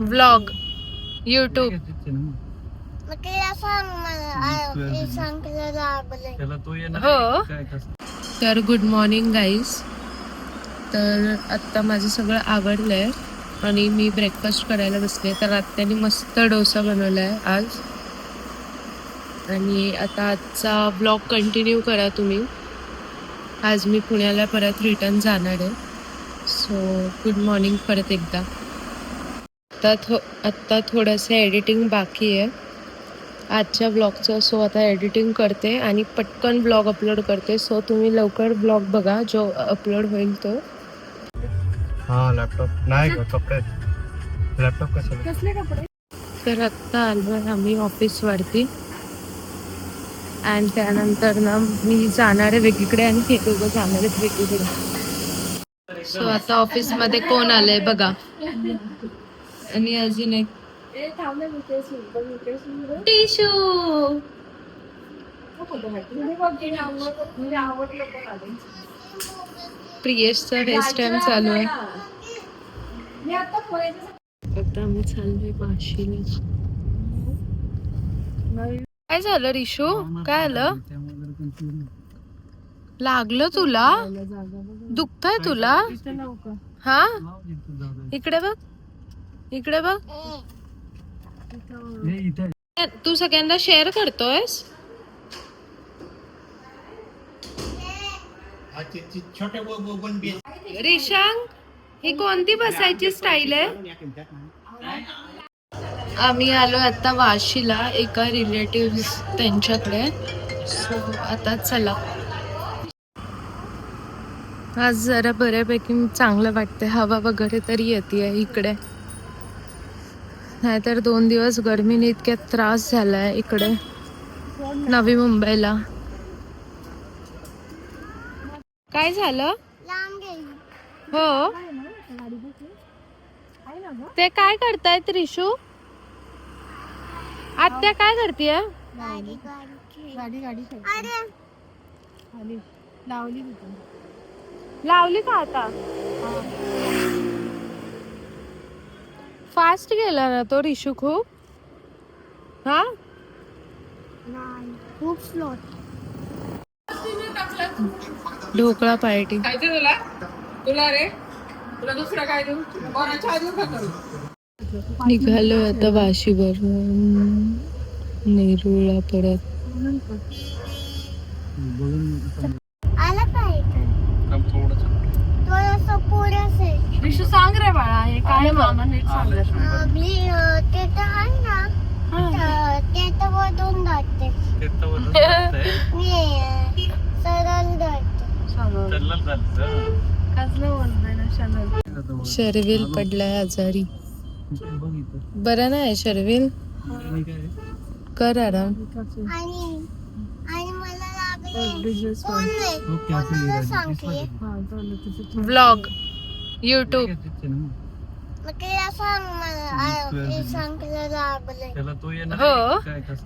Vlog YouTube. हो. तर good morning guys. तर आत्ता माझं सगळं आवडलंय आणि मी ब्रेकफास्ट करायला बसले. तर आत्याने मस्त डोसा बनवलाय आज. आणि आता आजचा ब्लॉग कंटिन्यू करा तुम्ही. आज मी पुण्याला परत रिटर्न जाणार आहे. सो गुड मॉर्निंग परत एकदा. आत्ता थोडंसं एडिटिंग बाकी आहे आजच्या ब्लॉगचं. सो आता एडिटिंग करते आणि पटकन ब्लॉग अपलोड करते. सो तुम्ही लवकर ब्लॉग बघा जो अपलोड होईल तो. हा लॅपटॉप नाही ग, कपडे. लॅपटॉप कसले कपडे. तर आत्ता आलोय आम्ही ऑफिसवरती आणि त्यानंतर ना मी जाणार आहे वेगळीकडे आणि हे दोघं जाणार आहेत वेगळीकडे. सो आता ऑफिसमध्ये कोण आलंय बघा. आणि अजून एक टिशू. प्रियेशचा हेअर टाइम चालू आहे. आता आम्ही चाललोय वाशीला. काय झालं रिशू. काय आलं. लागलं तुला. दुखतंय तुला. हा इकडे बघ. इकडे बघ. तू सगळ्यांना शेअर करतोयस. रिशांग ही कोणती बसायची स्टाईल आहे. आम्ही आलो आता वाशीला एका रिलेटिव्ह त्यांच्याकडे. सो आता चला. आज जरा बऱ्यापैकी चांगलं वाटतंय. हवा वगैरे तरी येते इकडे. नाहीतर 2 दिवस गर्मीने इतक्या त्रास झालाय इकडे नवी मुंबईला. काय झालं. हो ते काय करतायत रिशू. आत्या काय करतीये. लावली का आता. फास्ट गेला ना तो रिशू खूप. हा खूप स्लो. ढोकळा पार्टी. निघालोय आता वाशीवरून नेरूळला परत. विशू सांग रे बाळा हे काय. मामा नीट सांग. ते तर आहे ना ते तर वरून जाते. शर्विल पडलाय आजारी. बरं नाही शर्विल. कर आराम. Vlog YouTube. हो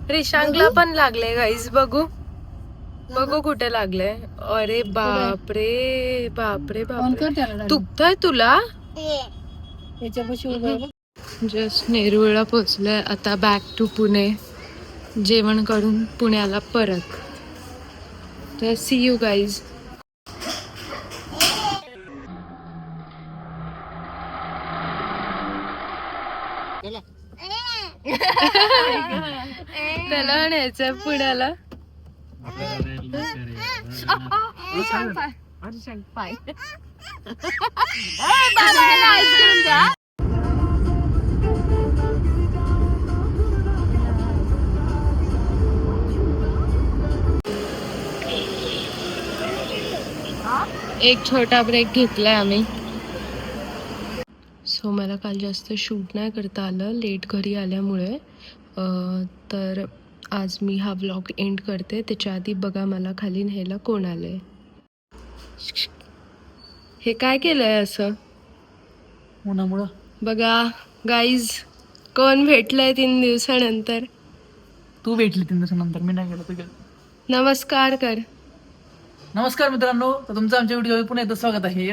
रिशांगला पण लागले गाईज. बघू बघू कुठे लागले. अरे बापरे बापरे बापरे. दुखतंय तुला. जस्ट नेरूळला पोहोचलोय आता. Back to Pune. जेवण करून पुण्याला परत. तर सी यू गाईज. त्याला न्यायचंय पुण्याला. एक छोटा ब्रेक घेतलाय आम्ही. सो मला काल जास्त शूट नाही करता आलं लेट घरी आल्यामुळे. तर आज मी हा व्लॉग एंड करते. त्याच्या आधी बघा मला खाली न्यायला कोण आलंय. हे काय केलंय असं उन्हामुळं. बघा गाईज कोण भेटलंय 3 दिवसानंतर. तू भेटली 3 दिवसानंतर. मी नाही गेलो तुझ्या. नमस्कार कर. नमस्कार मित्रांनो. तर तुमचं आमच्या व्हिडिओ पुन्हा एकदा स्वागत आहे.